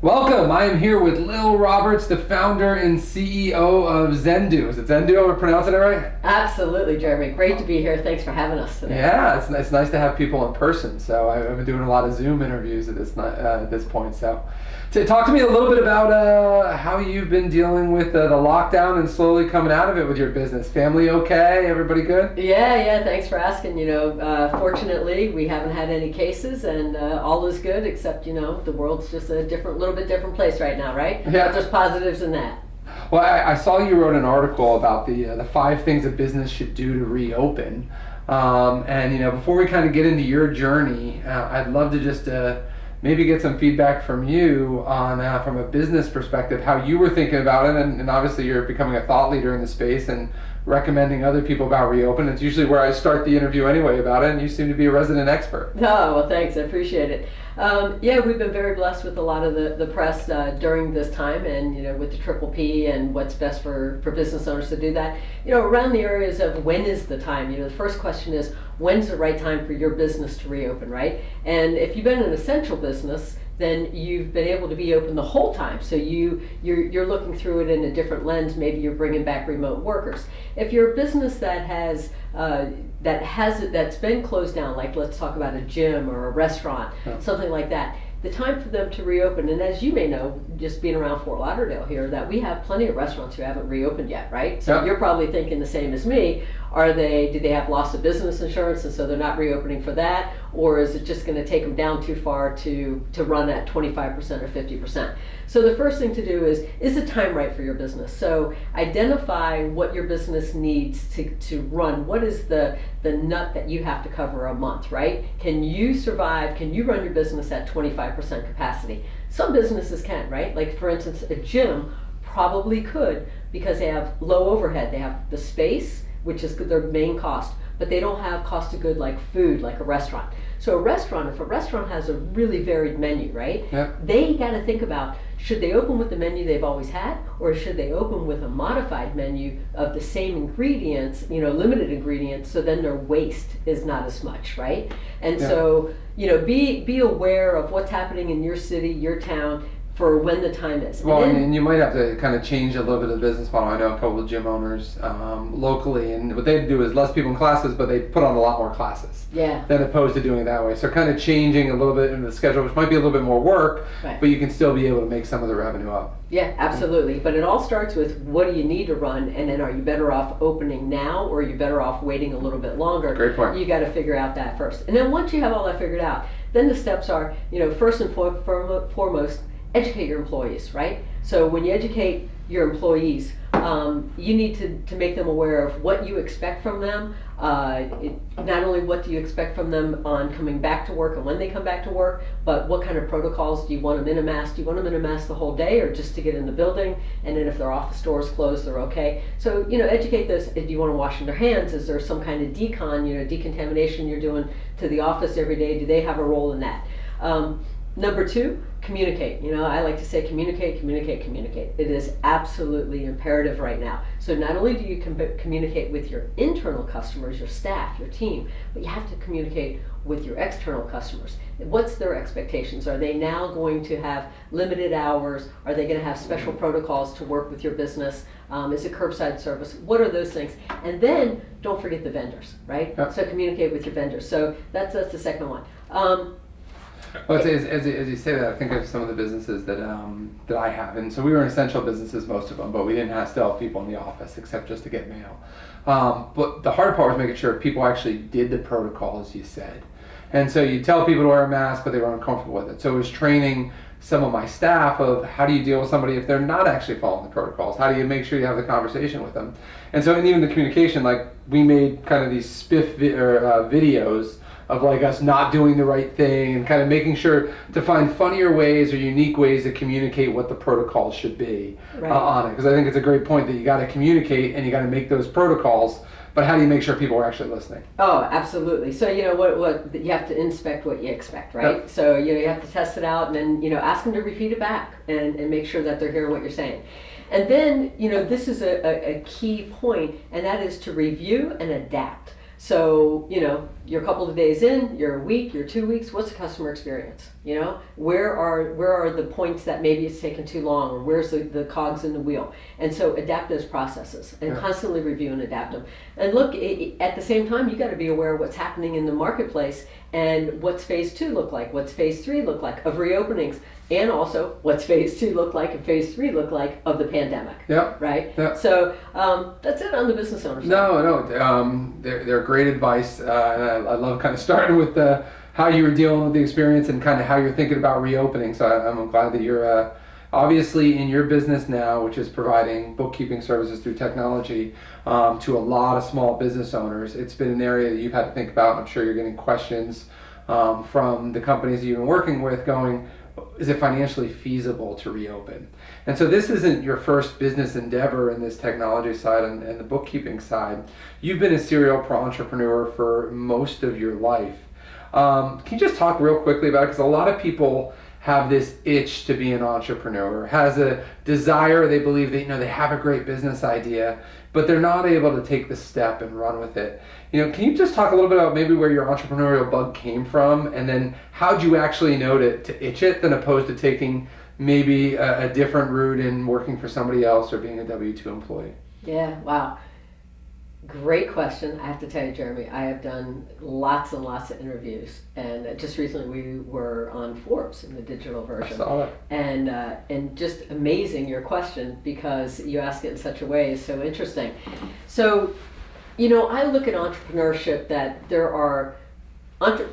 Welcome. I am here with Lil Roberts, the founder and CEO of Xendoo. Is it Xendoo? Am I pronouncing it right? Absolutely, Jeremy. Great to be here. Thanks for having us today. Yeah, it's nice to have people in person. So I've been doing a lot of Zoom interviews at this point. So talk to me a little bit about how you've been dealing with the lockdown and slowly coming out of it with your business. Family okay? Everybody good? Yeah. Thanks for asking. Fortunately, we haven't had any cases, and all is good. Except, the world's just a little bit different place right now, right? Yeah. But there's positives in that. Well, I saw you wrote an article about the 5 things a business should do to reopen. Before we kind of get into your journey, I'd love to just maybe get some feedback from you on from a business perspective, how you were thinking about it, and obviously you're becoming a thought leader in the space and recommending other people about reopen. It's usually where I start the interview anyway about it, and you seem to be a resident expert. Oh, well, thanks. I appreciate it. We've been very blessed with a lot of the press during this time, and with the Triple P and what's best for business owners to do that. Around the areas of when is the time. The first question is, when's the right time for your business to reopen, right? And if you've been an essential business, then you've been able to be open the whole time. So you're looking through it in a different lens. Maybe you're bringing back remote workers. If you're a business that's been closed down, like let's talk about a gym or a restaurant, something like that, the time for them to reopen, and as you may know, just being around Fort Lauderdale here, that we have plenty of restaurants who haven't reopened yet, right? So you're probably thinking the same as me. Do they have loss of business insurance and so they're not reopening for that? Or is it just going to take them down too far to run at 25% or 50%? So the first thing to do is the time right for your business? So identify what your business needs to run. What is the nut that you have to cover a month, right? Can you survive? Can you run your business at 25% capacity? Some businesses can, right? Like for instance, a gym probably could because they have low overhead. They have the space, which is their main cost, but they don't have cost of good like food, like a restaurant. So if a restaurant has a really varied menu, right? Yeah. They got to think about, should they open with the menu they've always had, or should they open with a modified menu of the same ingredients, limited ingredients, so then their waste is not as much, right? And so, be aware of what's happening in your city, your town, for when the time is. Well, and you might have to kind of change a little bit of the business model. I know a couple of gym owners locally, and what they do is less people in classes, but they put on a lot more classes. Yeah. Than opposed to doing it that way. So kind of changing a little bit in the schedule, which might be a little bit more work, right, but you can still be able to make some of the revenue up. Yeah, absolutely. But it all starts with, what do you need to run, and then are you better off opening now, or are you better off waiting a little bit longer? Great point. You got to figure out that first. And then once you have all that figured out, then the steps are, first and foremost, educate your employees, right? So when you educate your employees, you need to make them aware of what you expect from them. Not only what do you expect from them on coming back to work and when they come back to work, but what kind of protocols do you want them in a mask? Do you want them in a mask the whole day, or just to get in the building? And then if their office doors closed, they're okay. So educate this. Do you want to wash their hands? Is there some kind of decontamination you're doing to the office every day? Do they have a role in that? Number 2, communicate. I like to say communicate. It is absolutely imperative right now. So not only do you communicate with your internal customers, your staff, your team, but you have to communicate with your external customers. What's their expectations? Are they now going to have limited hours? Are they going to have special protocols to work with your business? Is it curbside service? What are those things? And then don't forget the vendors, right? Yep. So communicate with your vendors. So that's the second one. Well, as you say that, I think of some of the businesses that I have, and so we were in essential businesses, most of them, but we didn't still have people in the office except just to get mail. But the hard part was making sure people actually did the protocols you said, and so you tell people to wear a mask, but they were uncomfortable with it. So it was training some of my staff of how do you deal with somebody if they're not actually following the protocols? How do you make sure you have the conversation with them? And so, and even the communication, like we made kind of these spiff videos of like us not doing the right thing and kind of making sure to find funnier ways or unique ways to communicate what the protocols should be on it. Because I think it's a great point that you got to communicate and you got to make those protocols, but how do you make sure people are actually listening? Oh, absolutely. So what you have to inspect what you expect, right? Yep. So you have to test it out, and then ask them to repeat it back and make sure that they're hearing what you're saying. And then this is a key point, and that is to review and adapt. So, you're a couple of days in, you're a week, you're 2 weeks, what's the customer experience? You know, where are the points that maybe it's taken too long, or where's the cogs in the wheel? And so adapt those processes and constantly review and adapt them. And look, at the same time, you got to be aware of what's happening in the marketplace and what's phase 2 look like, what's phase 3 look like of reopenings, and also what's phase 2 look like and phase 3 look like of the pandemic. Yeah. Right. Yeah. So that's it on the business owner side. No, they're great advice, and I love kind of starting with how you were dealing with the experience and kind of how you're thinking about reopening. So I'm glad that you're obviously in your business now, which is providing bookkeeping services through technology to a lot of small business owners. It's been an area that you've had to think about. I'm sure you're getting questions from the companies that you've been working with going, is it financially feasible to reopen? And so this isn't your first business endeavor in this technology side and the bookkeeping side. You've been a serial entrepreneur for most of your life. Can you just talk real quickly about it? Because a lot of people have this itch to be an entrepreneur, has a desire, they believe that they have a great business idea, but they're not able to take the step and run with it. Can you just talk a little bit about maybe where your entrepreneurial bug came from, and then how'd you actually know to itch it, than opposed to taking maybe a different route in working for somebody else or being a W-2 employee? Yeah, wow. Great question. I have to tell you, Jeremy, I have done lots and lots of interviews, and just recently we were on Forbes in the digital version. I saw it. And just amazing your question, because you ask it in such a way is so interesting. So, I look at entrepreneurship that there are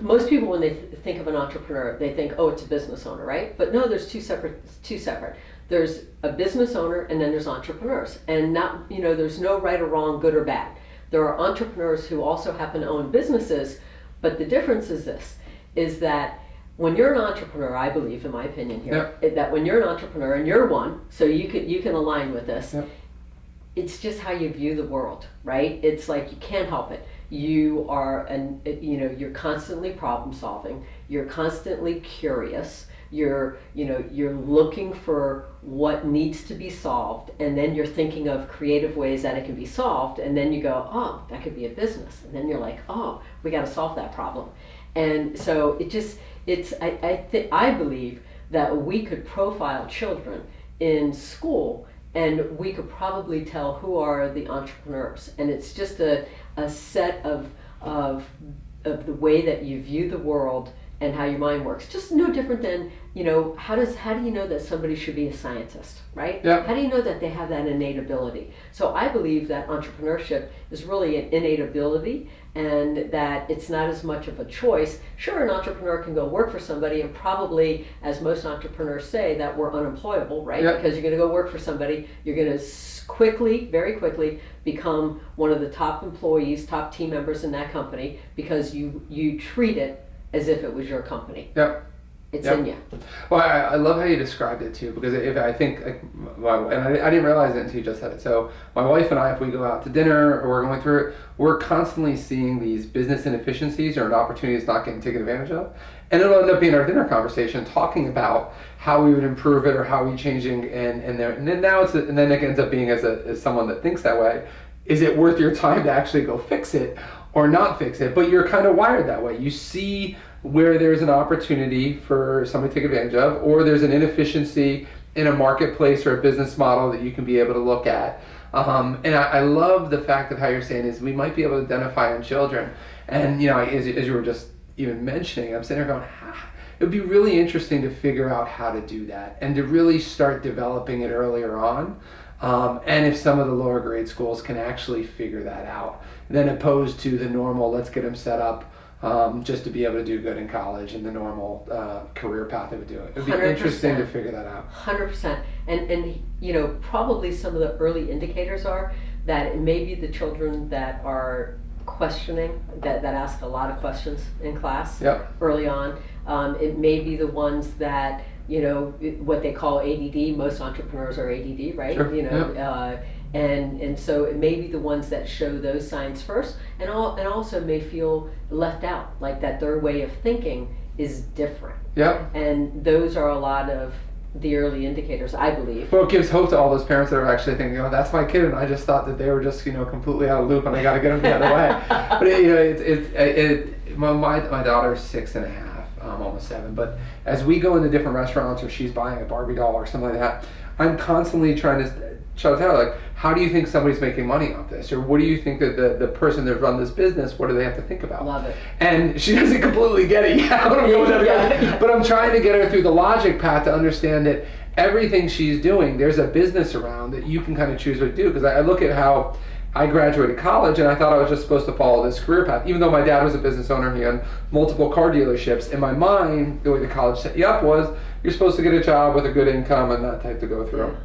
most people, when they think of an entrepreneur, they think, oh, it's a business owner, right? But no, there's two separate. There's a business owner, and then there's entrepreneurs, and there's no right or wrong, good or bad. There are entrepreneurs who also happen to own businesses, but the difference is is that when you're an entrepreneur, I believe, in my opinion here, that when you're an entrepreneur, and you're one, so you can align with this, it's just how you view the world, right? It's like you can't help it. You are, you're constantly problem solving. You're constantly curious. You're looking for what needs to be solved, and then you're thinking of creative ways that it can be solved, and then you go, oh, that could be a business, and then you're like, oh, we got to solve that problem. And so I believe that we could profile children in school, and we could probably tell who are the entrepreneurs, and it's just a set of the way that you view the world and how your mind works. Just no different than, how do you know that somebody should be a scientist, right? Yeah. How do you know that they have that innate ability? So I believe that entrepreneurship is really an innate ability, and that it's not as much of a choice. Sure, an entrepreneur can go work for somebody, and probably, as most entrepreneurs say, that we're unemployable, right? Yeah. Because you're going to go work for somebody, you're going to very quickly become one of the top employees, top team members in that company, because you treat it as if it was your company. Yep. It's in you. Well, I love how you described it too, because if I think, I didn't realize it until you just said it. So my wife and I, if we go out to dinner or we're going through it, we're constantly seeing these business inefficiencies or opportunities not getting taken advantage of. And it'll end up being our dinner conversation, talking about how we would improve it or how we changing, and then now and then it ends up being as someone that thinks that way, is it worth your time to actually go fix it or not fix it? But you're kind of wired that way. You see where there's an opportunity for somebody to take advantage of, or there's an inefficiency in a marketplace or a business model that you can be able to look at. And I love the fact of how you're saying is we might be able to identify in children. And as you were just even mentioning, I'm sitting there going, it would be really interesting to figure out how to do that and to really start developing it earlier on. And if some of the lower grade schools can actually figure that out, then opposed to the normal, let's get them set up just to be able to do good in college and the normal career path they would do it. It would be 100%. Interesting to figure that out. 100%. And probably some of the early indicators are that it may be the children that are questioning, that ask a lot of questions in class early on. It may be the ones that, what they call ADD. Most entrepreneurs are ADD, right? Sure. And so it may be the ones that show those signs first, and also may feel left out, like that their way of thinking is different. Yeah. And those are a lot of the early indicators, I believe. Well, it gives hope to all those parents that are actually thinking, oh, that's my kid, and I just thought that they were just completely out of loop, and I got to get them the other way. But my daughter's 6.5, almost almost 7. But as we go into different restaurants, or she's buying a Barbie doll or something like that, I'm constantly trying to tell her, like, how do you think somebody's making money off this? Or what do you think that the person that run this business, what do they have to think about? Love it. And she doesn't completely get it yet. But I'm trying to get her through the logic path to understand that everything she's doing, there's a business around that you can kind of choose what to do. Because I look at how I graduated college and I thought I was just supposed to follow this career path. Even though my dad was a business owner, he had multiple car dealerships. In my mind, the way the college set you up was, you're supposed to get a job with a good income and that type to go through.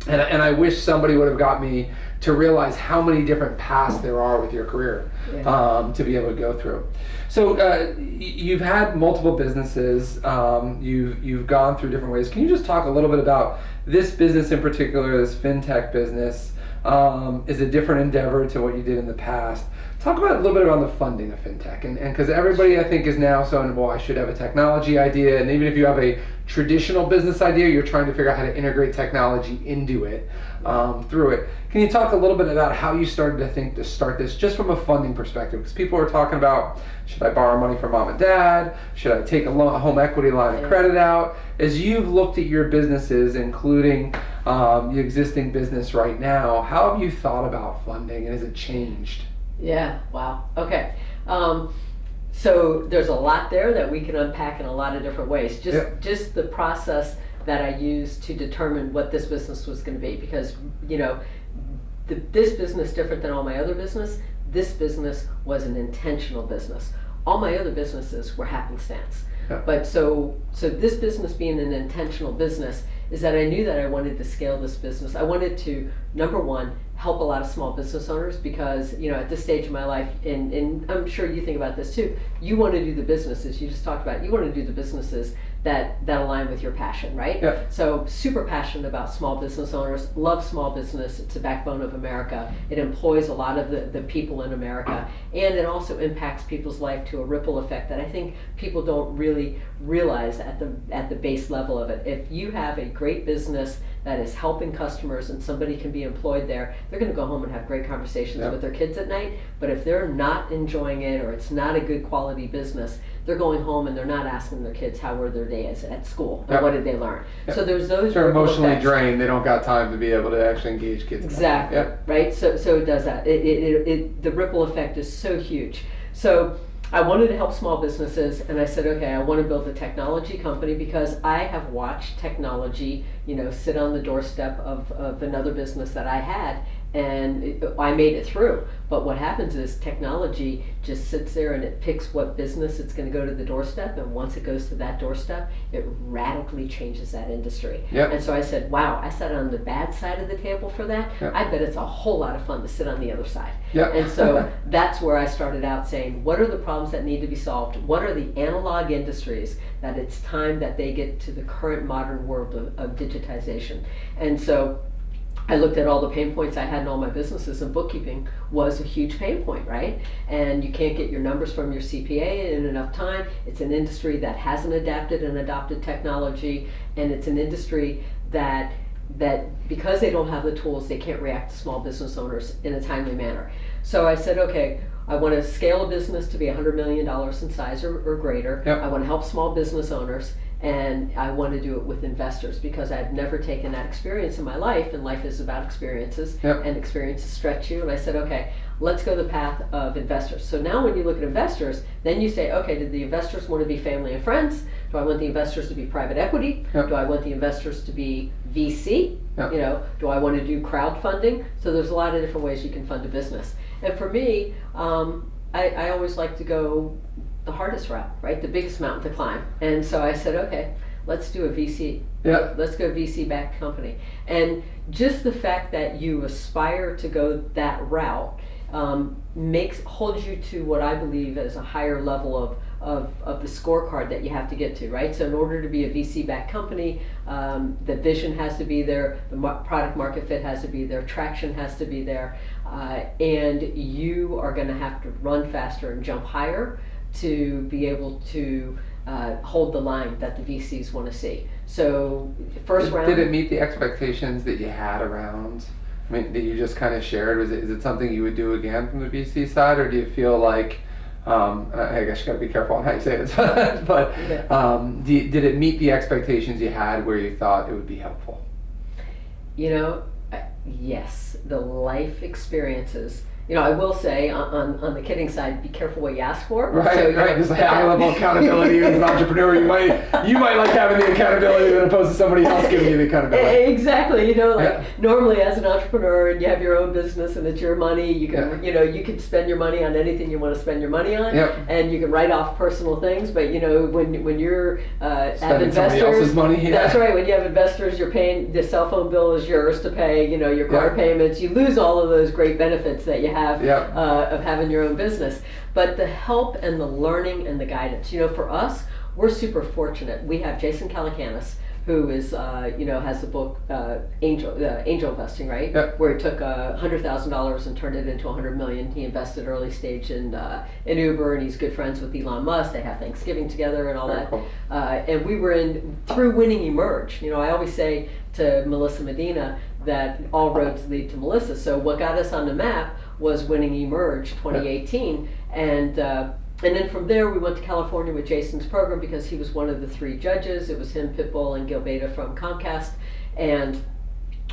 And I wish somebody would have got me to realize how many different paths there are with your career to be able to go through. So you've had multiple businesses. You've gone through different ways. Can you just talk a little bit about this business in particular, this fintech business? Is a different endeavor to what you did in the past. Talk about a little bit around the funding of fintech, and because everybody I think is now saying, well, I should have a technology idea, and even if you have a traditional business idea, you're trying to figure out how to integrate technology into it, through it. Can you talk a little bit about how you started to think to start this, just from a funding perspective? Because people are talking about, should I borrow money from mom and dad? Should I take a home equity line of credit out? As you've looked at your businesses, including the existing business right now, how have you thought about funding, and has it changed? Yeah, wow. Okay. So there's a lot there that we can unpack in a lot of different ways. Just the process that I used to determine what this business was going to be, because, you know, this business, different than all my other business, this business was an intentional business. All my other businesses were happenstance. Yeah. But so this business being an intentional business is that I knew that I wanted to scale this business. I wanted to, number one, help a lot of small business owners, because, you know, at this stage of my life, and I'm sure you think about this too, you want to do the businesses, you just talked about, you want to do the businesses that align with your passion, right? Yeah. So super passionate about small business owners, love small business, it's the backbone of America. It employs a lot of the people in America, and it also impacts people's life to a ripple effect that I think people don't really realize at the base level of it. If you have a great business that is helping customers and somebody can be employed there, they're going to go home and have great conversations with their kids at night. But if they're not enjoying it, or it's not a good quality business, they're going home and they're not asking their kids how were their days at school and what did they learn. So there's those. They're emotionally effects. Drained. They don't got time to be able to actually engage kids. Exactly. Right. So it does that. The ripple effect is so huge. So I wanted to help small businesses, and I said, okay, I want to build a technology company, because I have watched technology, you know, sit on the doorstep of another business that I had, and I made it through. But what happens is technology just sits there and it picks what business it's going to go to the doorstep, and once it goes to that doorstep, it radically changes that industry. And so I said, wow, I sat on the bad side of the table for that. I bet it's a whole lot of fun to sit on the other side. And so that's where I started out saying, what are the problems that need to be solved? What are the analog industries that it's time that they get to the current modern world of digitization? And so I looked at all the pain points I had in all my businesses, and bookkeeping was a huge pain point, right? And you can't get your numbers from your CPA in enough time. It's an industry that hasn't adapted and adopted technology, and it's an industry that because they don't have the tools, they can't react to small business owners in a timely manner. So I said, okay, I want to scale a business to be $100 million in size or greater. I want to help small business owners, and I want to do it with investors, because I've never taken that experience in my life, and life is about experiences, and experiences stretch you. And I said, okay, let's go the path of investors. So now when you look at investors, then you say, okay, do the investors want to be family and friends? Do I want the investors to be private equity? Do I want the investors to be VC? You know, do I want to do crowdfunding? So there's a lot of different ways you can fund a business. And for me, I always like to go the hardest route, right? The biggest mountain to climb. And so I said, okay, let's do a VC. Let's go VC-backed company. And just the fact that you aspire to go that route holds you to what I believe is a higher level of the scorecard that you have to get to, right? So in order to be a VC-backed company, the vision has to be there, the product market fit has to be there, traction has to be there, and you are going to have to run faster and jump higher to be able to hold the line that the VCs want to see. So first round. Did it meet the expectations that you had around? I mean, that you just kind of shared? Is it something you would do again from the VC side, or do you feel like I guess you got to be careful on how you say this, but did it meet the expectations you had where you thought it would be helpful? Yes, the life experiences. I will say on the kidding side, be careful what you ask for. Right, so, right. There's a high level accountability as an entrepreneur. You might like having the accountability as opposed to somebody else giving you the accountability. Exactly. Normally as an entrepreneur and you have your own business and it's your money, you can you can spend your money on anything you want to spend your money on, and you can write off personal things. But when you're have spending investors, somebody else's money. That's right. When you have investors, you're paying the cell phone bill is yours to pay. Your car payments. You lose all of those great benefits that you have of having your own business. But the help and the learning and the guidance, for us, we're super fortunate. We have Jason Calacanis, who is, has the book Angel Investing, right? Yep. Where he took $100,000 and turned it into $100 million. He invested early stage in Uber, and he's good friends with Elon Musk. They have Thanksgiving together and all Very that. Cool. And we were through winning Emerge. I always say to Melissa Medina that all roads lead to Melissa. So what got us on the map was winning Emerge 2018, and then from there we went to California with Jason's program because he was one of the 3 judges. It was him, Pitbull, and Gil Beta from Comcast, and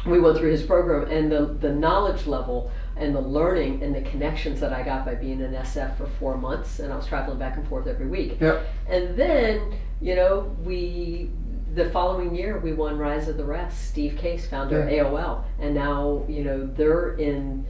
we went through his program, and the knowledge level and the learning and the connections that I got by being an SF for 4 months, and I was traveling back and forth every week. Yep. And then the following year, we won Rise of the Rest. Steve Case, founder of AOL, and now they're in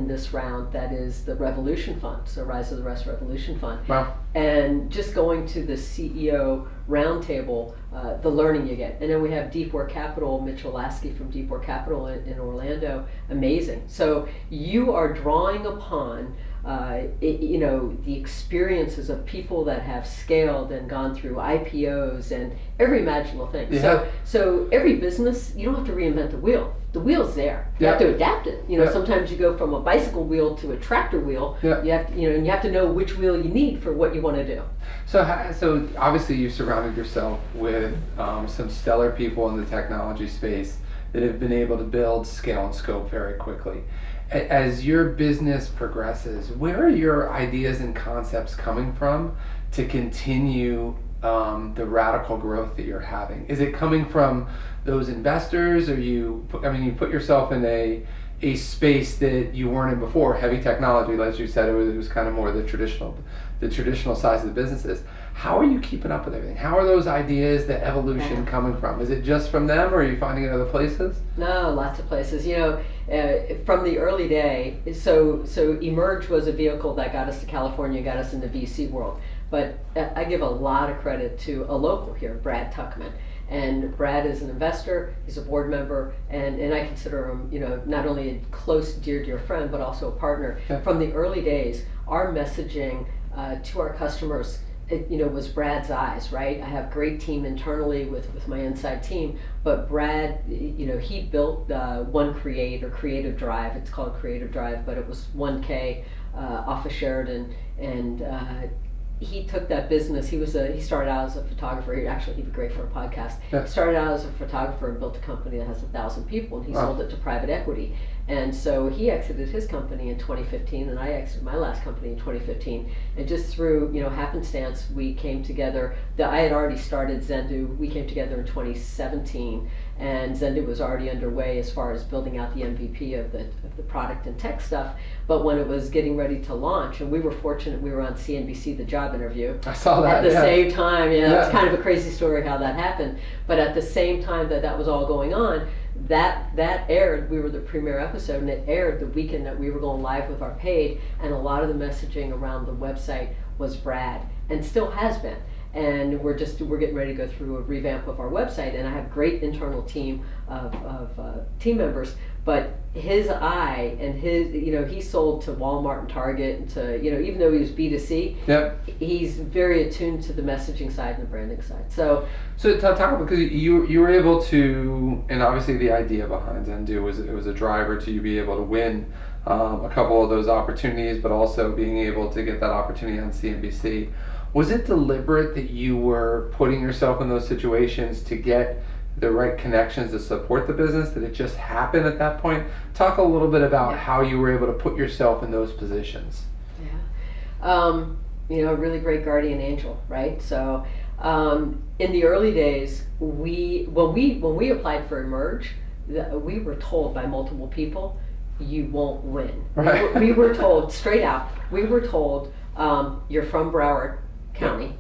this round that is the Revolution Fund, so Rise of the Rest Revolution Fund. Wow. And just going to the CEO roundtable, the learning you get, and then we have Deep Work Capital, Mitch Lasky from Deep Work Capital in Orlando, amazing. So you are drawing upon the experiences of people that have scaled and gone through IPOs and every imaginable thing. Yeah. So every business, you don't have to reinvent the wheel. The wheel's there. You have to adapt it. Sometimes you go from a bicycle wheel to a tractor wheel. Yeah. You have to, and you have to know which wheel you need for what you want to do. So obviously you've surrounded yourself with some stellar people in the technology space that have been able to build, scale, and scope very quickly. As your business progresses, where are your ideas and concepts coming from to continue the radical growth that you're having? Is it coming from those investors, or you put yourself in a space that you weren't in before, heavy technology, as you said, it was kind of more the traditional size of the businesses. How are you keeping up with everything? How are those ideas, the evolution coming from? Is it just from them, or are you finding it other places? No, lots of places. From the early day, so Emerge was a vehicle that got us to California, got us in the VC world. But I give a lot of credit to a local here, Brad Tuckman. And Brad is an investor, he's a board member, and I consider him, not only a close, dear friend, but also a partner. Yeah. From the early days, our messaging to our customers, was Brad's eyes, right? I have great team internally with my inside team, but Brad, he built One Create or Creative Drive. It's called Creative Drive, but it was 1K off of Sheridan, and he took that business. He started out as a photographer. He'd be great for a podcast. Yeah. He started out as a photographer and built a company that has 1,000 people, and he sold it to private equity. And so he exited his company in 2015, and I exited my last company in 2015. And just through happenstance, we came together. I had already started Xendoo. We came together in 2017, and Xendoo was already underway as far as building out the MVP of the product and tech stuff. But when it was getting ready to launch, and we were fortunate, we were on CNBC, The Job Interview. I saw that. At the same time, it's kind of a crazy story how that happened. But at the same time that was all going on, that aired. We were the premiere episode, and it aired the weekend that we were going live with our paid, and a lot of the messaging around the website was Brad, and still has been. And we're getting ready to go through a revamp of our website, and I have great internal team of team members. But his eye and his, he sold to Walmart and Target, and to, even though he was B2C, he's very attuned to the messaging side and the branding side. So talk about, because you were able to, and obviously the idea behind Xendoo was a driver to you be able to win a couple of those opportunities, but also being able to get that opportunity on CNBC. Was it deliberate that you were putting yourself in those situations to get the right connections to support the business? Did it just happen at that point? Talk a little bit about how you were able to put yourself in those positions. Yeah. a really great guardian angel, right? So in the early days, when we applied for Emerge, we were told by multiple people, you won't win. Right. We were told straight out. We were told, you're from Broward County,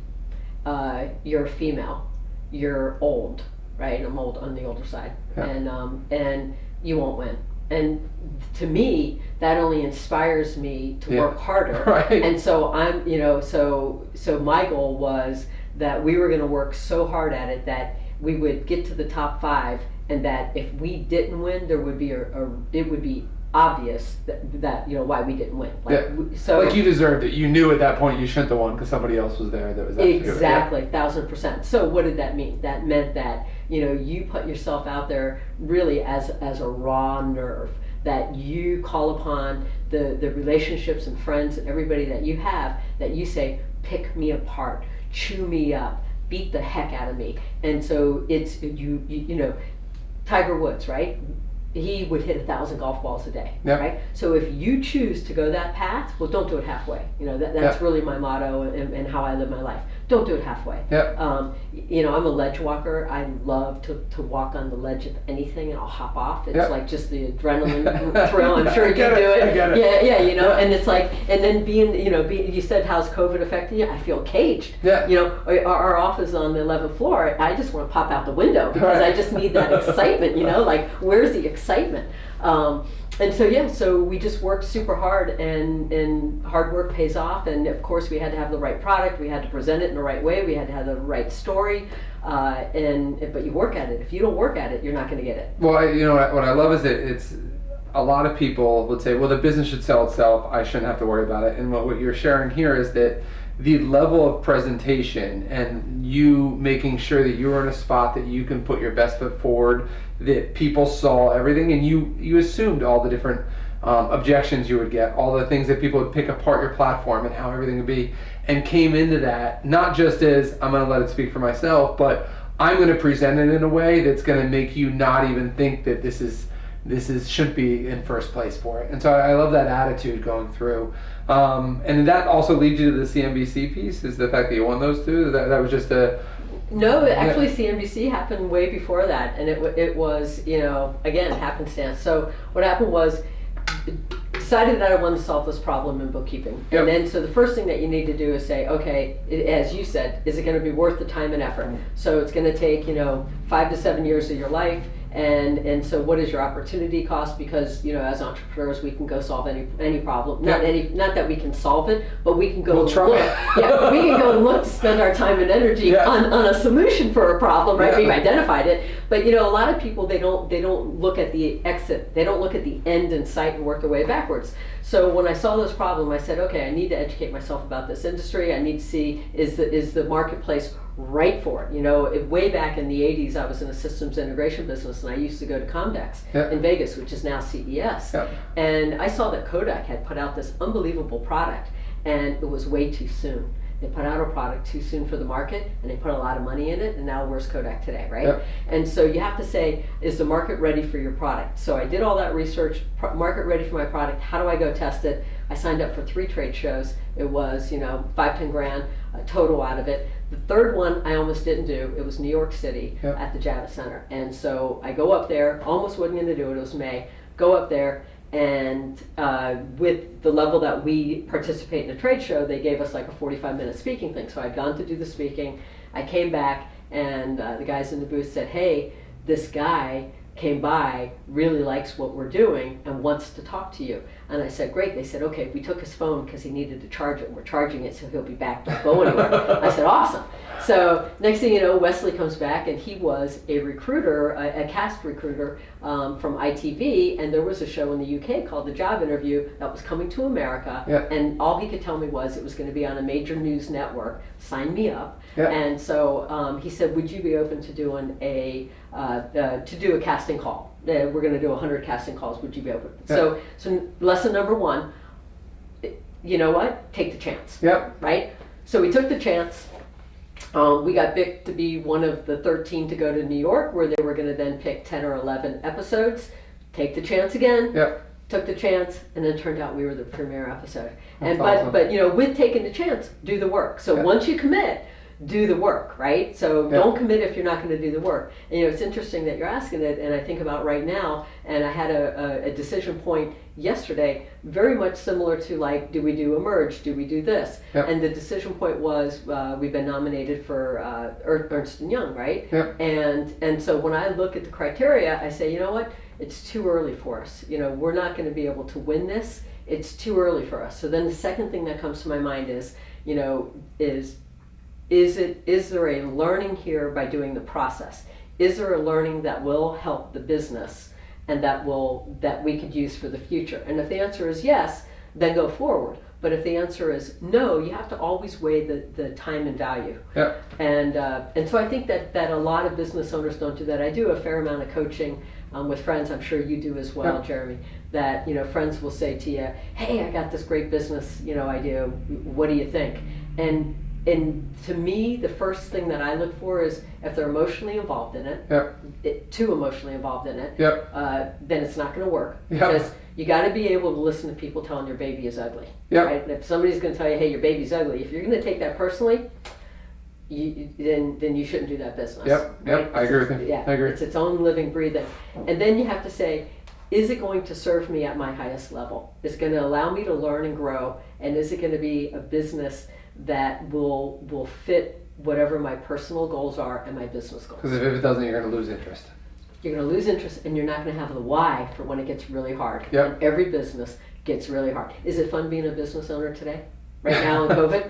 you're a female, you're old, right? I'm old on the older side, and you won't win. And to me, that only inspires me to work harder. Right. And so I'm, so my goal was that we were going to work so hard at it that we would get to the top 5, and that if we didn't win, there would be it would be obvious that why we didn't win. So like you deserved it. You knew at that point you shouldn't have won because somebody else was there that was actually exactly 1,000%. So what did that mean? That meant that you put yourself out there really as a raw nerve, that you call upon the relationships and friends and everybody that you have, that you say, pick me apart, chew me up, beat the heck out of me. And so it's Tiger Woods, right? He would hit 1,000 golf balls a day, right? So if you choose to go that path, well, don't do it halfway. That's really my motto and how I live my life. Don't do it halfway. I'm a ledge walker. I love to walk on the ledge of anything, and I'll hop off. It's like just the adrenaline thrill. I'm sure you do it. I get it. Yeah. And it's like, and then being, you said, how's COVID affecting you? I feel caged. Our office is on the 11th floor. I just want to pop out the window because I just need that excitement. Like, where's the excitement? And so we just worked super hard, and hard work pays off. And of course, we had to have the right product. We had to present it in the right way. We had to have the right story. But you work at it. If you don't work at it, you're not going to get it. Well, what I love is that it's a lot of people would say, well, the business should sell itself. I shouldn't have to worry about it. And what you're sharing here is that the level of presentation and you making sure that you're in a spot that you can put your best foot forward, that people saw everything, and you assumed all the different objections you would get, all the things that people would pick apart your platform and how everything would be, and came into that not just as I'm going to let it speak for myself, but I'm going to present it in a way that's going to make you not even think that this should be in first place for it. And so I love that attitude going through. And that also leads you to the CNBC piece, is the fact that you won those two? That was just a... No, actually CNBC happened way before that, and it was, again, happenstance. So what happened was, decided that I wanted to solve this problem in bookkeeping. And then, so the first thing that you need to do is say, okay, as you said, is it going to be worth the time and effort? So it's going to take, 5 to 7 years of your life. And so what is your opportunity cost? Because as entrepreneurs, we can go solve any problem. Not that we can solve it, but we can go we can go and look to spend our time and energy on a solution for a problem, right? We've identified it, but a lot of people, they don't look at the exit, they don't look at the end in sight and work their way backwards. So when I saw this problem, I said, okay, I need to educate myself about this industry. I need to see, is the marketplace right for it? Way back in the 80s, I was in a systems integration business, and I used to go to Comdex in Vegas, which is now CES. And I saw that Kodak had put out this unbelievable product, and it was way too soon. They put out a product too soon for the market, and they put a lot of money in it, and now where's Kodak today, right? And so you have to say, is the market ready for your product? So I did all that research, market ready for my product, how do I go test it? I signed up for 3 trade shows. It was, 5-10 grand total out of it. The third one I almost didn't do. It was New York City at the Javits Center. And so I go up there, almost wasn't going to do it, it was May, go up there, and with the level that we participate in a trade show, they gave us like a 45-minute speaking thing. So I'd gone to do the speaking, I came back, and the guys in the booth said, hey, this guy came by, really likes what we're doing, and wants to talk to you. And I said, great. They said, okay, we took his phone because he needed to charge it. We're charging it, so he'll be back. Don't go anywhere. I said, awesome. So next thing you know, Wesley comes back, and he was a recruiter, a cast recruiter from ITV, and there was a show in the UK called The Job Interview that was coming to America, and all he could tell me was it was going to be on a major news network. Sign me up. And so he said, would you be open to doing a casting call? We're going to do 100 casting calls. Would you be open? So lesson number 1, you know what? Take the chance. Right? So we took the chance. We got picked to be one of the 13 to go to New York, where they were going to then pick 10 or 11 episodes. Take the chance again. took the chance, and then turned out we were the premiere episode. That's awesome. But with taking the chance, do the work. So once you commit, do the work, right? So don't commit if you're not going to do the work. And it's interesting that you're asking it, and I think about right now, and I had a decision point yesterday, very much similar to like, do we do a merge? Do we do this? And the decision point was, we've been nominated for Ernst & Young, right? And so when I look at the criteria, I say, you know what? It's too early for us. We're not going to be able to win this. It's too early for us. So then the second thing that comes to my mind is, is there a learning here by doing the process? Is there a learning that will help the business and that we could use for the future? And if the answer is yes, then go forward. But if the answer is no, you have to always weigh the time and value. And so I think that a lot of business owners don't do that. I do a fair amount of coaching with friends. I'm sure you do as well, Jeremy. That friends will say to you, "Hey, I got this great business idea. What do you think?" And to me, the first thing that I look for is if they're emotionally involved in it, too emotionally involved in it, then it's not going to work. Because you got to be able to listen to people telling your baby is ugly. Right? And if somebody's going to tell you, "Hey, your baby's ugly," if you're going to take that personally, then you shouldn't do that business. Right? I agree with you. I agree. It's its own living, breathing. And then you have to say, is it going to serve me at my highest level? Is it going to allow me to learn and grow? And is it going to be a business that will fit whatever my personal goals are and my business goals? Because if it doesn't, you're going to lose interest. You're going to lose interest, and you're not going to have the why for when it gets really hard. And every business gets really hard. Is it fun being a business owner today? Right now in COVID?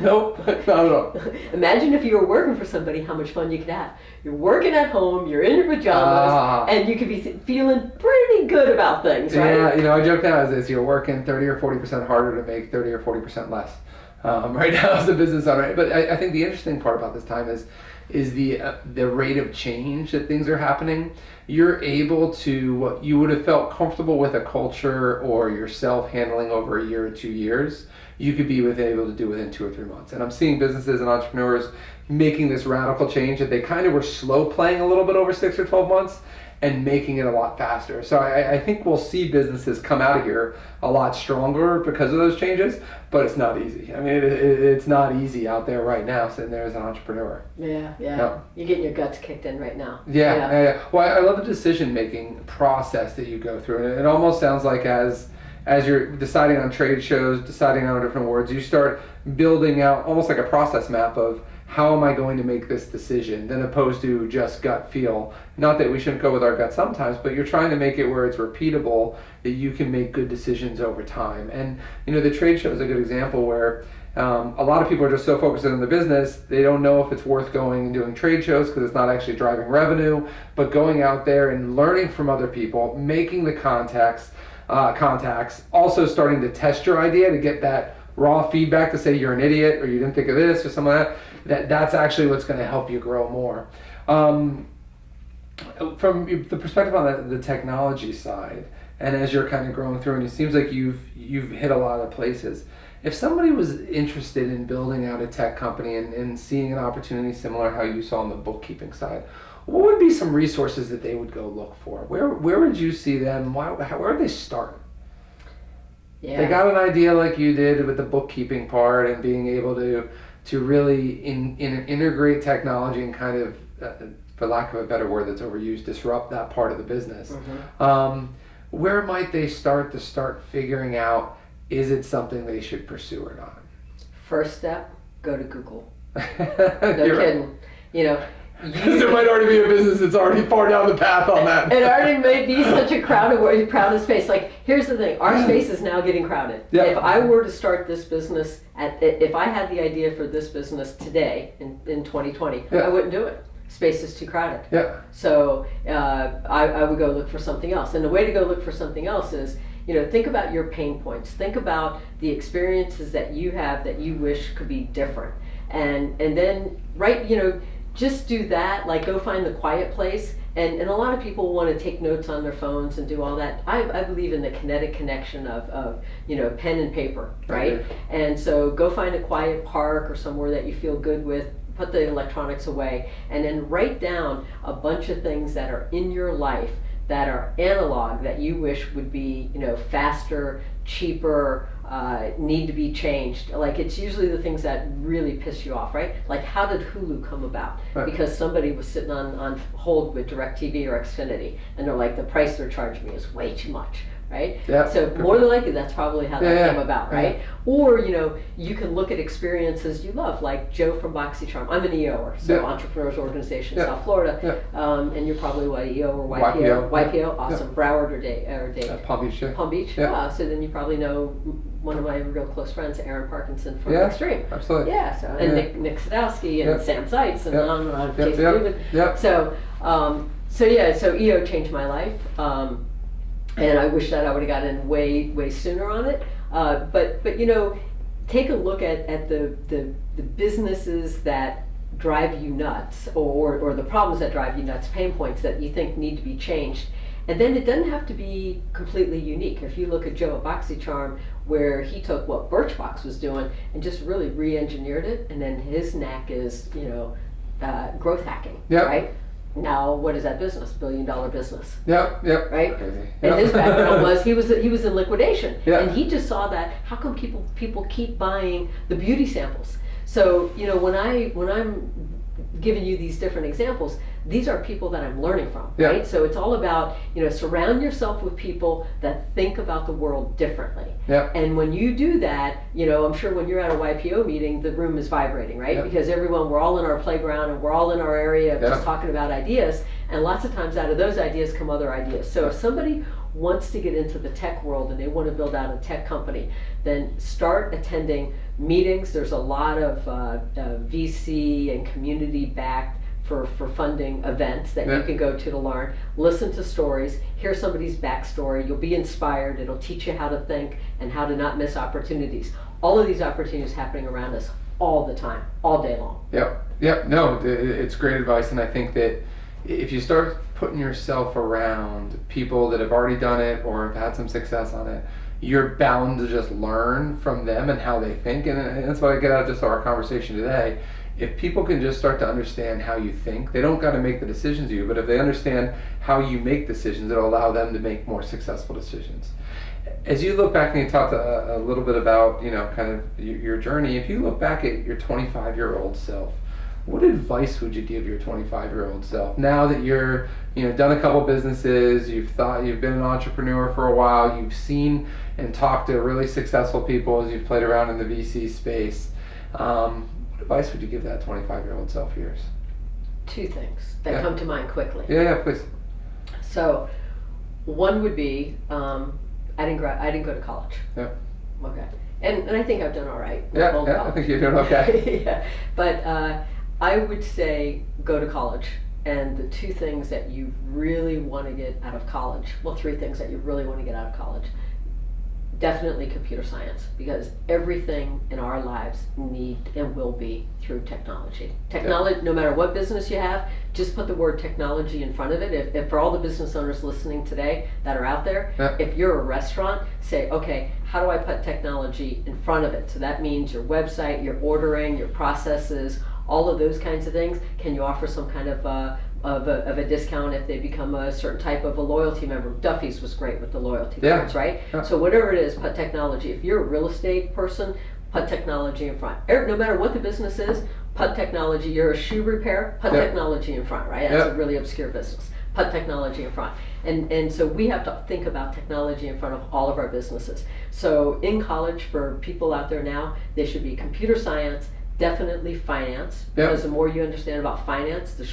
Nope, not at all. Imagine if you were working for somebody, how much fun you could have. You're working at home, you're in your pajamas, and you could be feeling pretty good about things, right? Yeah, I joke now is you're working 30 or 40% harder to make 30 or 40% less right now as a business owner. But I think the interesting part about this time is the rate of change that things are happening. You're able to, what you would have felt comfortable with a culture or yourself handling over a year or 2 years, you could be able to do within 2 or 3 months. And I'm seeing businesses and entrepreneurs making this radical change that they kind of were slow playing a little bit over 6 or 12 months and making it a lot faster. So I think we'll see businesses come out of here a lot stronger because of those changes, but it's not easy. I mean, it's not easy out there right now sitting there as an entrepreneur. Yeah. You're getting your guts kicked in right now. Yeah. Well, I love the decision-making process that you go through. And it almost sounds like as you're deciding on trade shows, deciding on different awards, you start building out almost like a process map of how am I going to make this decision, than opposed to just gut feel. Not that we shouldn't go with our gut sometimes, but you're trying to make it where it's repeatable, that you can make good decisions over time. And the trade show is a good example where a lot of people are just so focused on the business, they don't know if it's worth going and doing trade shows because it's not actually driving revenue, but going out there and learning from other people, making the contacts, also starting to test your idea to get that raw feedback to say you're an idiot or you didn't think of this or something like that. That's actually what's going to help you grow more. From the perspective on the technology side, and as you're kind of growing through, and it seems like you've hit a lot of places. If somebody was interested in building out a tech company and seeing an opportunity similar to how you saw on the bookkeeping side, what would be some resources that they would go look for? Where would you see them? Where would they start? Yeah. They got an idea like you did with the bookkeeping part and being able to really integrate technology and kind of, for lack of a better word that's overused, disrupt that part of the business. Where might they start figuring out, is it something they should pursue or not? First step, go to Google. No kidding. Because there might already be a business that's already far down the path on that. It already may be such a crowded space. Like, here's the thing, our space is now getting crowded. If I were to start this business, if I had the idea for this business today, in 2020, I wouldn't do it. Space is too crowded. So I would go look for something else. And the way to go look for something else is, think about your pain points. Think about the experiences that you have that you wish could be different. And then, just do that, like go find the quiet place. And a lot of people want to take notes on their phones and do all that. I believe in the kinetic connection of pen and paper, right? And so go find a quiet park or somewhere that you feel good with, put the electronics away, and then write down a bunch of things that are in your life that are analog that you wish would be, faster, cheaper, need to be changed. Like, it's usually the things that really piss you off, right? Like, how did Hulu come about? Right. Because somebody was sitting on hold with DirecTV or Xfinity, and they're like, the price they're charging me is way too much. Right? Yeah. So more than likely that's probably how that came about, right? Yeah. Or, you can look at experiences you love, like Joe from BoxyCharm. I'm an EOer, so Entrepreneurs Organization, South Florida, and you're probably what, EO or YPO? YPO, awesome. Broward or Dade? Palm Beach. Palm Beach? Yeah. So then you probably know one of my real close friends, Aaron Parkinson from Extreme. Absolutely. Yeah, so, and Nick Sadowski and Sam Seitz and on and on, Jason Newman. So EO changed my life. And I wish that I would have gotten way sooner on it. But take a look at the businesses that drive you nuts, or the problems that drive you nuts, pain points that you think need to be changed. And then it doesn't have to be completely unique. If you look at Joe at BoxyCharm, where he took what Birchbox was doing and just really re-engineered it, and then his knack is growth hacking, right? Now, what is that business? $1 billion business. Yep. Right? Crazy. And his background was he was in liquidation, Yeah. and he just saw that. How come people keep buying the beauty samples? So when I'm giving you these different examples, these are people that I'm learning from, Yeah. right? So it's all about surround yourself with people that think about the world differently. Yeah. And when you do that, I'm sure when you're at a YPO meeting, the room is vibrating, right? Yeah. Because we're all in our playground and we're all in our area of Yeah. just talking about ideas. And lots of times out of those ideas come other ideas. So if somebody wants to get into the tech world and they want to build out a tech company, then start attending meetings. There's a lot of VC and community-backed for funding events that you can go to learn. Listen to stories, hear somebody's backstory. You'll be inspired. It'll teach you how to think and how to not miss opportunities. All of these opportunities happening around us all the time, all day long. Yep. No, it's great advice, and I think that if you start putting yourself around people that have already done it or have had some success on it, you're bound to just learn from them and how they think. And that's what I get out of just our conversation today. If people can just start to understand how you think, they don't got to make the decisions you, but if they understand how you make decisions, it'll allow them to make more successful decisions. As you look back, and you talked a little bit about, kind of your journey, if you look back at your 25-year-old self, what advice would you give your 25-year-old self now that you're, done a couple businesses, you've been an entrepreneur for a while, you've seen and talked to really successful people as you've played around in the VC space? What advice would you give that 25-year-old self of yours? Two things that come to mind quickly. Yeah, please. So, one would be, I didn't go to college. Yeah. Okay. And I think I've done all right. Yeah, I think you're doing okay. Yeah. But I would say go to college. And the two things that you really want to get out of college, well, three things that you really want to get out of college. Definitely computer science, because everything in our lives need and will be through technology. Technology, no matter what business you have, just put the word technology in front of it. If for all the business owners listening today that are out there, if you're a restaurant, say, okay, how do I put technology in front of it? So that means your website, your ordering, your processes, all of those kinds of things. Can you offer some kind of a discount if they become a certain type of a loyalty member? Duffy's was great with the loyalty cards, right? Yeah. So whatever it is, put technology. If you're a real estate person, put technology in front. No matter what the business is, put technology. You're a shoe repair, put technology in front, right? That's a really obscure business. Put technology in front. And so we have to think about technology in front of all of our businesses. So in college, for people out there now, they should be computer science, definitely finance, because the more you understand about finance, it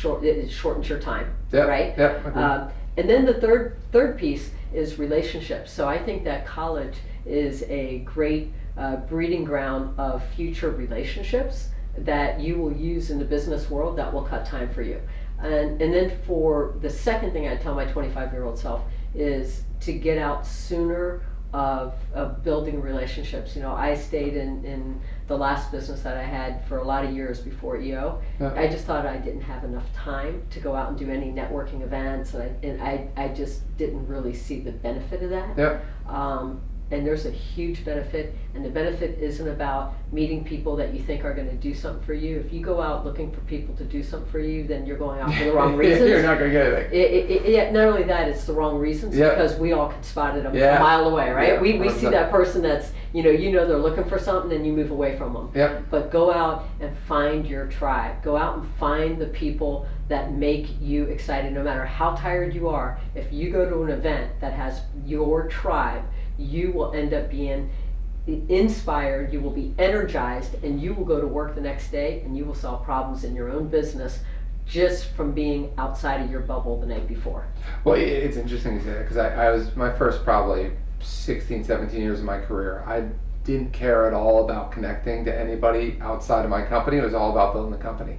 shortens your time, right? And then the third piece is relationships. So I think that college is a great breeding ground of future relationships that you will use in the business world that will cut time for you. And then for the second thing I tell my 25-year-old self is to get out sooner of building relationships. I stayed in the last business that I had for a lot of years before EO. I just thought I didn't have enough time to go out and do any networking events, and I just didn't really see the benefit of that. and there's a huge benefit, and the benefit isn't about meeting people that you think are going to do something for you. If you go out looking for people to do something for you, then you're going out for the wrong reasons. You're not going to get anything. Not only that, it's the wrong reasons, because we all can spot it a mile away, right? Yeah, we see that person that's, you know they're looking for something, and you move away from them. Yep. But go out and find your tribe. Go out and find the people that make you excited, no matter how tired you are. If you go to an event that has your tribe, you will end up being inspired, you will be energized, and you will go to work the next day and you will solve problems in your own business just from being outside of your bubble the night before. Well, it's interesting you say that, because I was, my first probably 16, 17 years of my career, I didn't care at all about connecting to anybody outside of my company. It was all about building the company.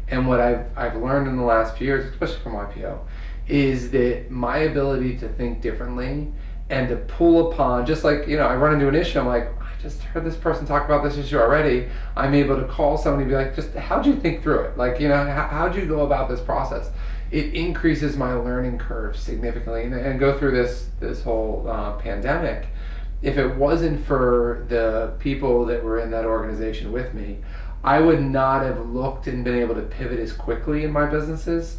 And what I've learned in the last few years, especially from IPO, is that my ability to think differently and to pull upon, just like, I run into an issue, I'm like, I just heard this person talk about this issue already. I'm able to call somebody and be like, just how'd you think through it? Like, how'd you go about this process? It increases my learning curve significantly, and go through this whole pandemic. If it wasn't for the people that were in that organization with me, I would not have looked and been able to pivot as quickly in my businesses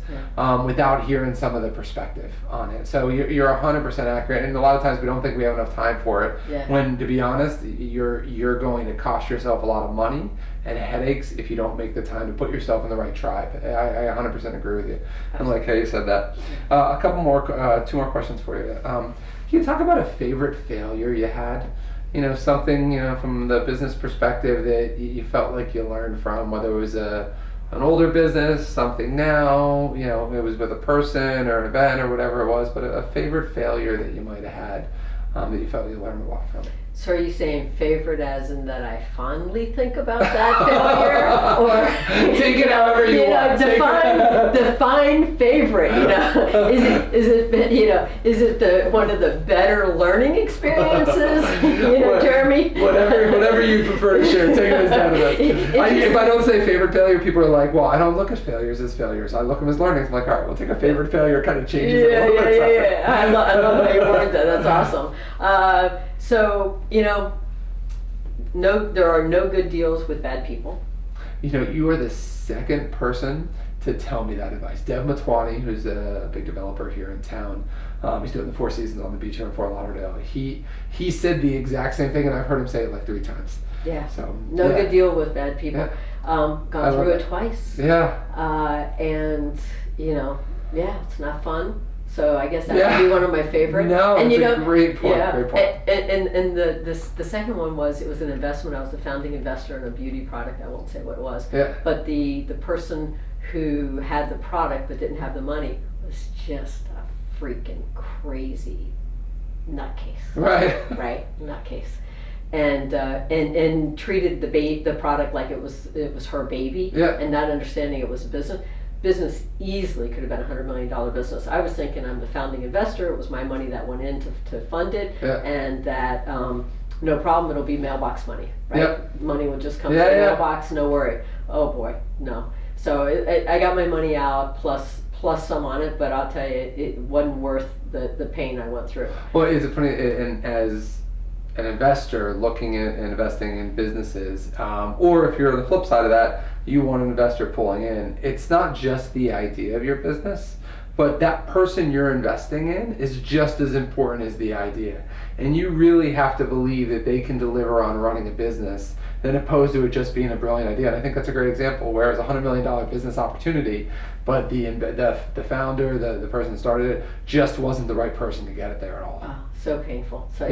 without hearing some of the perspective on it. So you're 100% accurate, and a lot of times we don't think we have enough time for it. Yeah. When, to be honest, you're going to cost yourself a lot of money and headaches if you don't make the time to put yourself in the right tribe. I 100% agree with you. I like how you said that. A couple more, two more questions for you. Can you talk about a favorite failure you had? Something, from the business perspective that you felt like you learned from, whether it was an older business, something now, it was with a person or an event or whatever it was, but a favorite failure that you might have had that you felt you learned a lot from. So are you saying favorite as in that I fondly think about that failure, or take it however you want? Define favorite. Is it one of the better learning experiences? Jeremy. Whatever you prefer to share. Take it as that. If I don't say favorite failure, people are like, well, I don't look at failures as failures. I look at them as learnings. I'm like, all right, we'll take a favorite failure. Kind of changes it a little bit. Yeah. I love how you worded that. That's awesome. So, there are no good deals with bad people. You are the second person to tell me that advice. Dev Matwani, who's a big developer here in town, he's doing the Four Seasons on the beach here in Fort Lauderdale. He said the exact same thing, and I've heard him say it like 3 times. Yeah. So good deal with bad people. Yeah. Gone through it twice. Yeah. And it's not fun. So I guess that would be one of my favorites. No, and a great point. Yeah, great point. And the second one was, it was an investment. I was the founding investor in a beauty product. I won't say what it was. Yeah. But the person who had the product but didn't have the money was just a freaking crazy nutcase. Right. Right, nutcase. And treated the product like it was her baby. Yeah. And not understanding it was a business easily could have been $100 million business. I was thinking, I'm the founding investor. It was my money that went in to fund it, and that no problem, it'll be mailbox money, right? Yep. Money will just come to the mailbox, no worry. Oh boy, no. So I got my money out plus some on it, but I'll tell you, it wasn't worth the pain I went through. Well, is it funny? And as an investor looking at investing in businesses, or if you're on the flip side of that, you want an investor pulling in, it's not just the idea of your business, but that person you're investing in is just as important as the idea. And you really have to believe that they can deliver on running a business, than opposed to it just being a brilliant idea. And I think that's a great example, where it's a $100 million business opportunity, but the founder, the person that started it, just wasn't the right person to get it there at all. Oh, so painful. So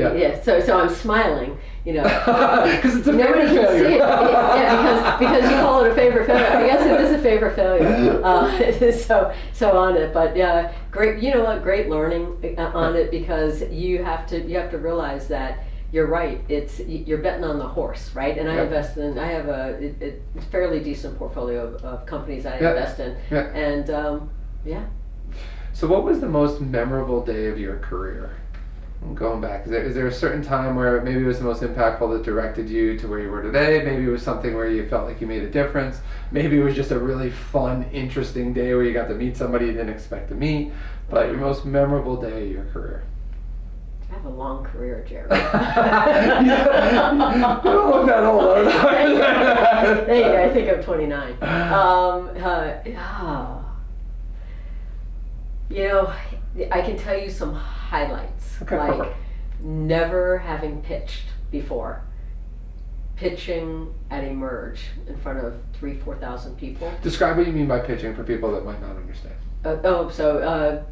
so I'm smiling, because it's a favorite failure. See it. Because you call it a favorite failure. I guess it is a favorite failure. So on it, but great. Great learning on it, because you have to realize that. You're right. You're betting on the horse, right? And I invest in. I have a fairly decent portfolio of companies I invest in, and So, what was the most memorable day of your career? Going back, is there a certain time where maybe it was the most impactful that directed you to where you were today? Maybe it was something where you felt like you made a difference. Maybe it was just a really fun, interesting day where you got to meet somebody you didn't expect to meet. But your most memorable day of your career. I have a long career, Jeremy. You don't look that old. Thank you. I think I'm 29. You know, I can tell you some highlights. Okay, like perfect. never having pitched before. Pitching at Emerge in front of 3,000-4,000 people. Describe what you mean by pitching for people that might not understand.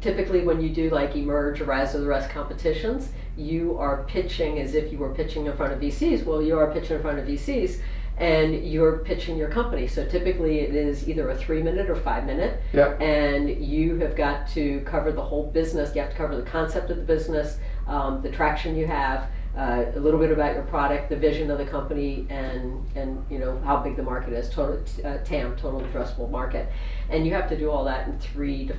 Typically when you do like Emerge or Rise of the Rest competitions, you are pitching as if you were pitching in front of VCs. Well, you are pitching in front of VCs and you're pitching your company. So typically it is either a 3-minute or 5-minute. Yep. And you have got to cover the whole business. You have to cover the concept of the business, the traction you have, a little bit about your product, the vision of the company, and you know how big the market is, total TAM, total addressable market, and you have to do all that in 3 to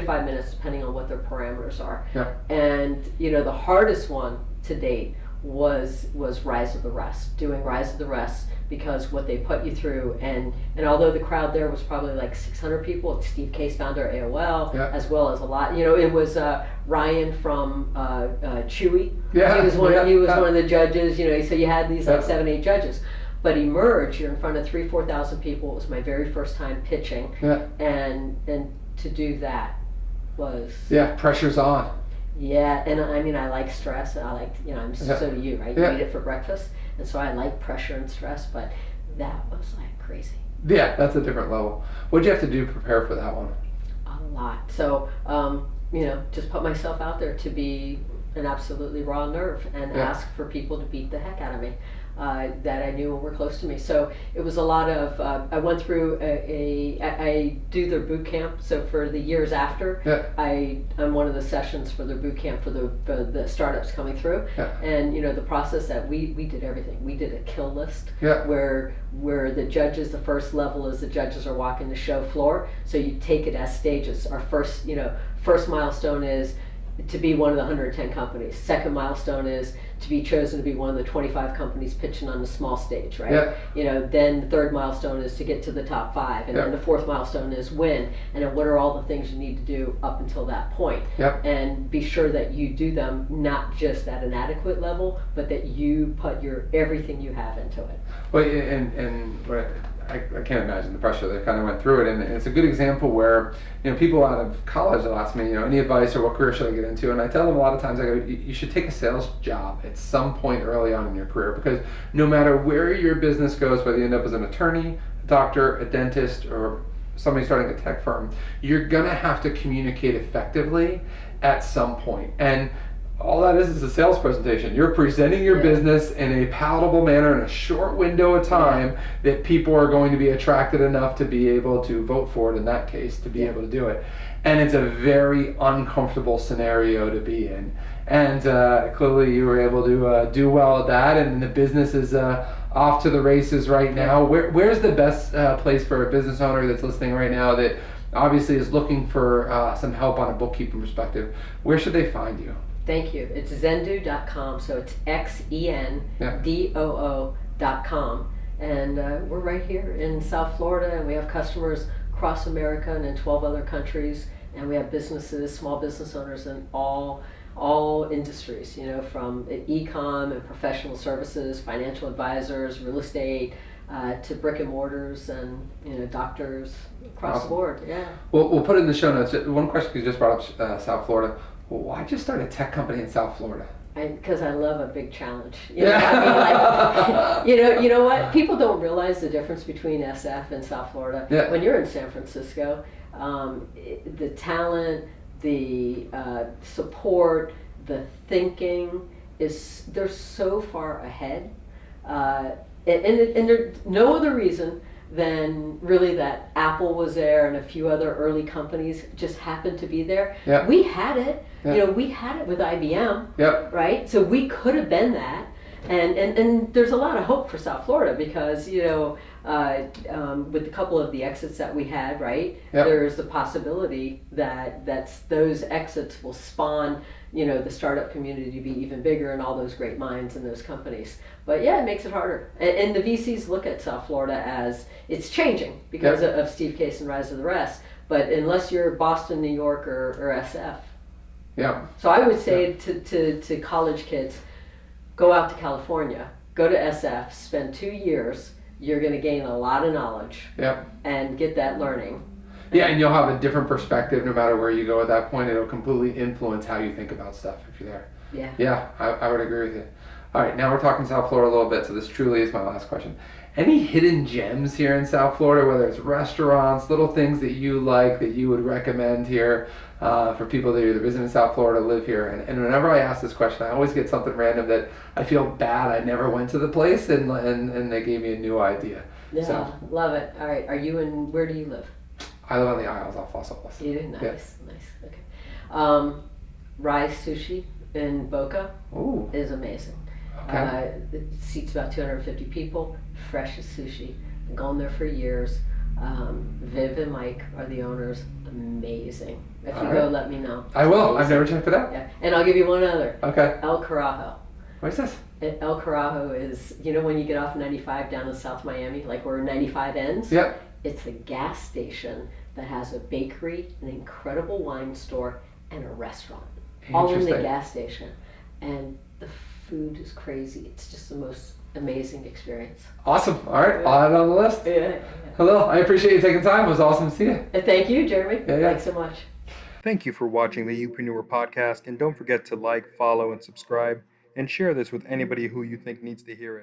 5 minutes, depending on what their parameters are. Yeah. And you know the hardest one to date was Rise of the Rest, doing Rise of the Rest, because what they put you through, and although the crowd there was probably like 600 people, it's Steve Case, founder of AOL, yeah. as well as a lot, you know, it was Ryan from Chewy. Yeah. He was one of the judges, you know, so you had these like 7-8 judges. But Emerge, you're in front of 3,000-4,000 people. It was my very first time pitching. Yeah. And to do that was... Yeah, pressure's on. Yeah, and I mean, I like stress, and I like, you know, so do you, right? You eat it for breakfast, and so I like pressure and stress, but that was like crazy. Yeah, that's a different level. What'd you have to do to prepare for that one? A lot. So, you know, just put myself out there to be an absolutely raw nerve and ask for people to beat the heck out of me. That I knew were close to me. So it was a lot of, I went through I do their boot camp, so for the years after, I'm one of the sessions for their boot camp for the startups coming through. Yeah. And you know, the process that we did everything. We did a kill list where the judges, the first level is the judges are walking the show floor, so you take it as stages. Our first milestone is to be one of the 110 companies. Second milestone is to be chosen to be one of the 25 companies pitching on the small stage, right? Yeah. You know, then the third milestone is to get to the top 5, and then the fourth milestone is win, and then what are all the things you need to do up until that point? Yep. And be sure that you do them not just at an adequate level, but that you put everything you have into it. Well, I can't imagine the pressure that kind of went through it, and it's a good example where, you know, people out of college will ask me, you know, any advice or what career should I get into, and I tell them a lot of times, I go, you should take a sales job at some point early on in your career, because no matter where your business goes, whether you end up as an attorney, a doctor, a dentist, or somebody starting a tech firm, you're gonna have to communicate effectively at some point. And all that is a sales presentation. You're presenting your business in a palatable manner in a short window of time that people are going to be attracted enough to be able to vote for it, in that case, to be able to do it. And it's a very uncomfortable scenario to be in. And clearly you were able to do well at that, and the business is off to the races right now. Where's the best place for a business owner that's listening right now that obviously is looking for some help on a bookkeeping perspective? Where should they find you? Thank you. It's Xendoo.com, so it's Xendoo.com. And we're right here in South Florida, and we have customers across America and in 12 other countries. And we have businesses, small business owners in all industries, you know, from e-com and professional services, financial advisors, real estate, to brick and mortars and, you know, doctors across the board. Yeah. Well, we'll put it in the show notes. One question you just brought up, South Florida. Well, why'd you start a tech company in South Florida? Because I love a big challenge. You know, I mean, like, you know what? People don't realize the difference between SF and South Florida. Yeah. When you're in San Francisco, the talent, the support, the thinking they're so far ahead, and there's no other reason than really that Apple was there and a few other early companies just happened to be there. Yeah. We had it. Yeah. You know, we had it with IBM. Yep. Right? So we could have been that. And there's a lot of hope for South Florida because, you know, with a couple of the exits that we had, right? Yep. There's the possibility that those exits will spawn, you know, the startup community to be even bigger and all those great minds and those companies. But yeah, it makes it harder. And the VCs look at South Florida as it's changing because of Steve Case and Rise of the Rest. But unless you're Boston, New York, or SF, Yeah. So I would say to college kids, go out to California, go to SF, spend 2 years. You're going to gain a lot of knowledge. Yep. And get that learning. Yeah, and you'll have a different perspective no matter where you go at that point. It'll completely influence how you think about stuff if you're there. Yeah. Yeah, I would agree with you. All right, now we're talking South Florida a little bit, so this truly is my last question. Any hidden gems here in South Florida, whether it's restaurants, little things that you like that you would recommend here for people that either visit in South Florida, live here? And whenever I ask this question, I always get something random that I feel bad I never went to the place, and they gave me a new idea. Yeah, So, love it. All right, where do you live? I live on the Isles off Los Olas. You do? Nice, Yeah. nice. Okay. Rise Sushi in Boca Ooh. is amazing. Okay. It seats about 250 people. Fresh as sushi. Been going there for years. Viv and Mike are the owners. Amazing. If you All go, right. let me know. I will. I've never checked it out. Yeah, and I'll give you one other. Okay. El Carajo. What's this? El Carajo is, when you get off 95 down in South Miami, like where 95 ends? Yep. It's a gas station that has a bakery, an incredible wine store, and a restaurant. All in the Interesting. gas station. And the food is crazy. It's just the most amazing experience. Awesome. All right. I'll add it on the list. Yeah. Hello. I appreciate you taking time. It was awesome to see you. And thank you, Jeremy. Yeah, yeah. Thanks so much. Thank you for watching the Upreneur podcast, and don't forget to like, follow, and subscribe, and share this with anybody who you think needs to hear it.